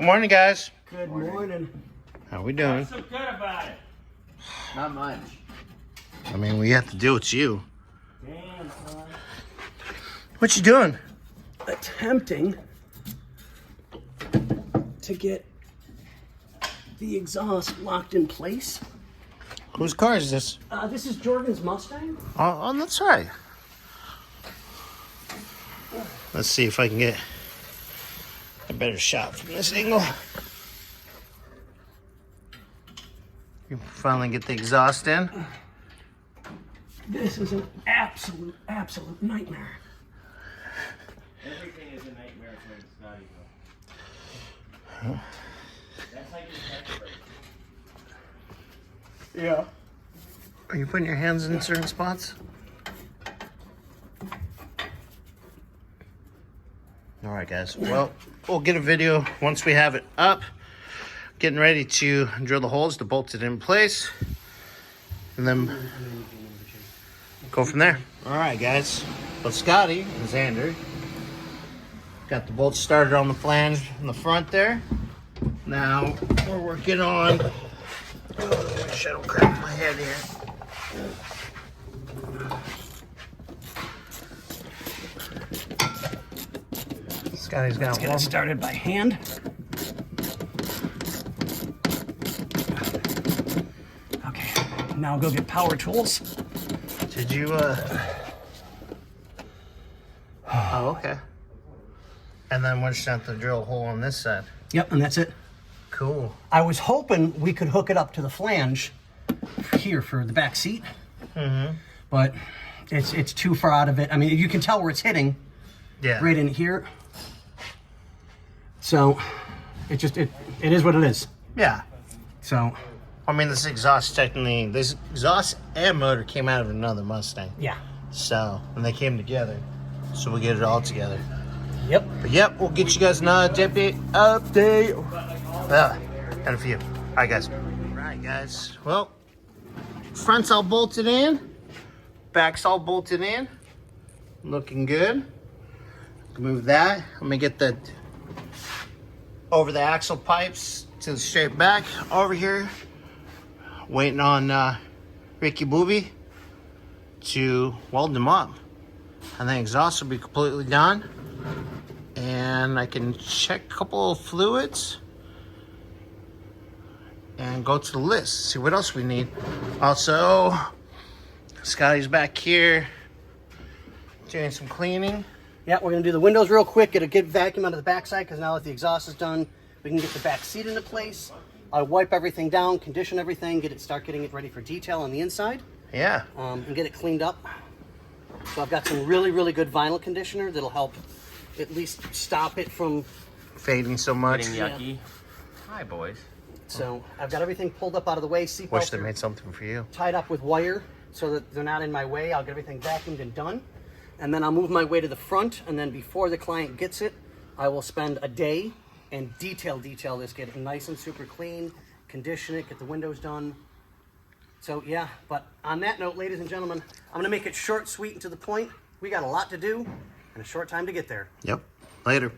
Good morning, guys. Good morning. How we doing? What's so good about it? Not much. I mean, we have to do it's you. Damn, son. What you doing? Attempting to get the exhaust locked in place. Whose car is this? This is Jordan's Mustang. Oh, that's right. Let's see if I can get a better shot from this angle. You finally get the exhaust in. This is an absolute nightmare. Everything is a nightmare for Scotty, though. That's like his catchphrase. Yeah. Are you putting your hands in certain spots? All right, guys. Well, we'll get a video once we have it up. Getting ready to drill the holes to bolt it in place. And then go from there. All right, guys. Well, Scotty and Xander got the bolts started on the flange in the front there. Now we're working on... Oh, I don't crack my head here. Scotty's got Get it started by hand. Okay, now go get power tools. Did you, Oh, okay. And then we're just going to have to drill a hole on this side. Yep, and that's it. Cool. I was hoping we could hook it up to the flange here for the back seat, but it's too far out of it. I mean, you can tell where it's hitting, Yeah. right in here. So it is what it is. Yeah. So I mean, this exhaust and motor came out of another Mustang. yeah. So, and they came together. So we get it all together. Yep. But yep, we'll get you guys another update. And a few. All right, guys. All right, guys. Well, front's all bolted in. Back's all bolted in. Looking good. Move that. I'm gonna get the over the axle pipes to the straight back over here. Waiting on Ricky Booby to weld them up. And the exhaust will be completely done. And I can check a couple of fluids and go to the list, see what else we need. Also, Scotty's back here doing some cleaning. Yeah, we're gonna do the windows real quick, get a good vacuum out of the backside, because now that the exhaust is done, we can get the back seat into place. I wipe everything down, condition everything, start getting it ready for detail on the inside, Yeah. and get it cleaned up. So I've got some really good vinyl conditioner that'll help at least stop it from Fading so much. Getting yucky. Hi, boys. So I've got everything pulled up out of the way. Wish Seatbelts they are made something for you. tied up with wire so that they're not in my way. I'll get everything vacuumed and done. And then I'll move my way to the front, and then before the client gets it, I will spend a day and detail this, get it nice and super clean, condition it, get the windows done. So yeah, but on that note, ladies and gentlemen, I'm gonna make it short, sweet, and to the point. We got a lot to do and a short time to get there. Yep. Later.